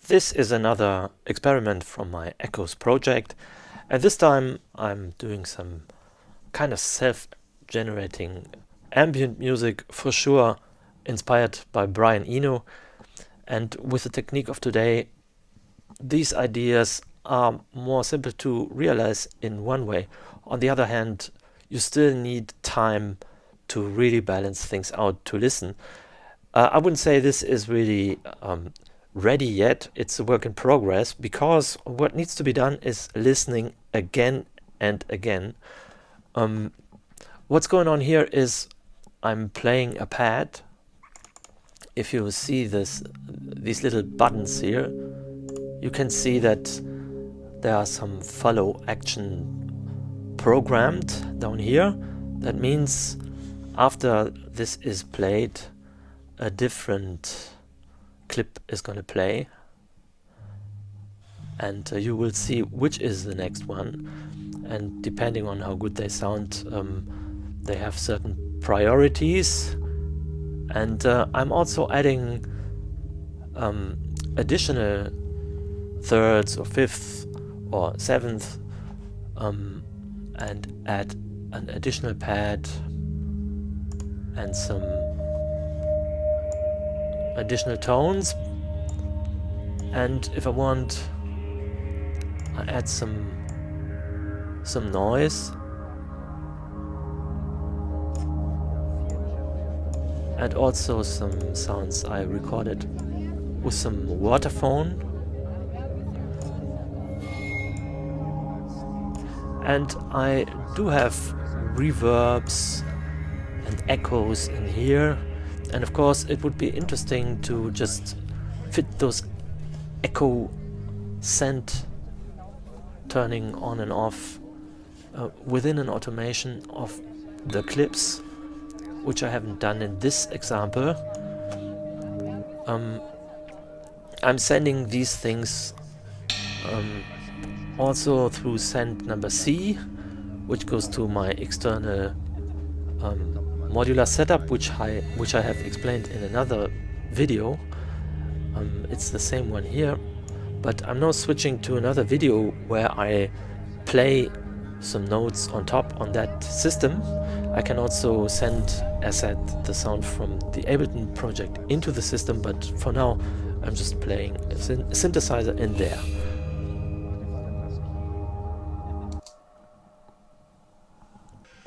This is another experiment from my Echoes project, and this time I'm doing some kind of self-generating ambient music, for sure inspired by Brian Eno. And with the technique of today, these ideas are more simple to realize in one way. On the other hand, you still need time to really balance things out, to listen. I wouldn't say this is really ready yet. It's a work in progress, because what needs to be done is listening again and again. What's going on here is I'm playing a pad. If you see these little buttons here, you can see that there are some follow action programmed down here. That means after this is played, a different clip is going to play, and you will see which is the next one. And depending on how good they sound, they have certain priorities. And I'm also adding additional thirds or fifth or seventh, and add an additional pad and some additional tones. And if I want, I add some noise and also some sounds I recorded with some waterphone. And I do have reverbs and echoes in here. And of course, it would be interesting to just fit those echo scent turning on and off within an automation of the clips, which I haven't done in this example. I'm sending these things also through send number C, which goes to my external modular setup, which I have explained in another video. It's the same one here, but I'm now switching to another video where I play some notes on top on that system. I can also send, as said, the sound from the Ableton project into the system, but for now I'm just playing a synthesizer in there.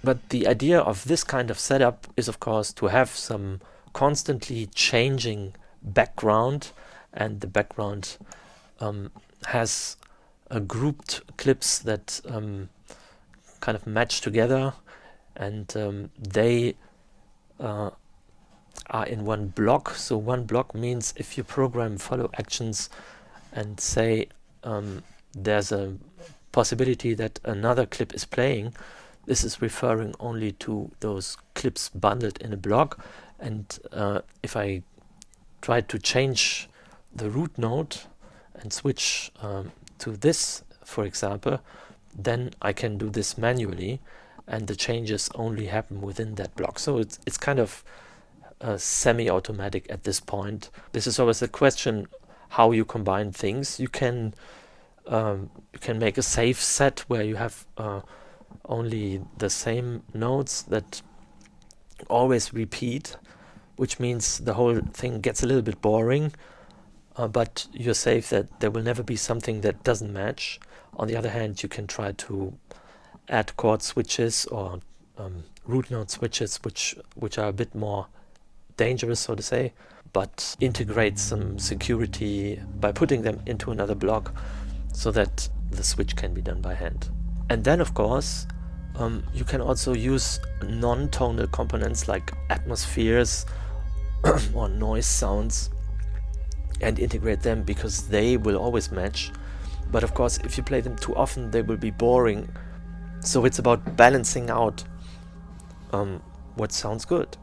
But the idea of this kind of setup is, of course, to have some constantly changing background, and the background has grouped clips that kind of match together, and they are in one block. So one block means if you program follow actions and say there's a possibility that another clip is playing, this is referring only to those clips bundled in a block. And if I try to change the root node and switch to this, for example, then I can do this manually, and the changes only happen within that block. So it's kind of semi-automatic at this point. This is always a question how you combine things. You can make a safe set where you have only the same notes that always repeat, which means the whole thing gets a little bit boring, but you're safe that there will never be something that doesn't match. On the other hand, you can try to add chord switches or root node switches, which are a bit more dangerous, so to say, but integrate some security by putting them into another block so that the switch can be done by hand. And then, of course, you can also use non-tonal components like atmospheres or noise sounds and integrate them, because they will always match. But of course, if you play them too often, they will be boring. So it's about balancing out what sounds good.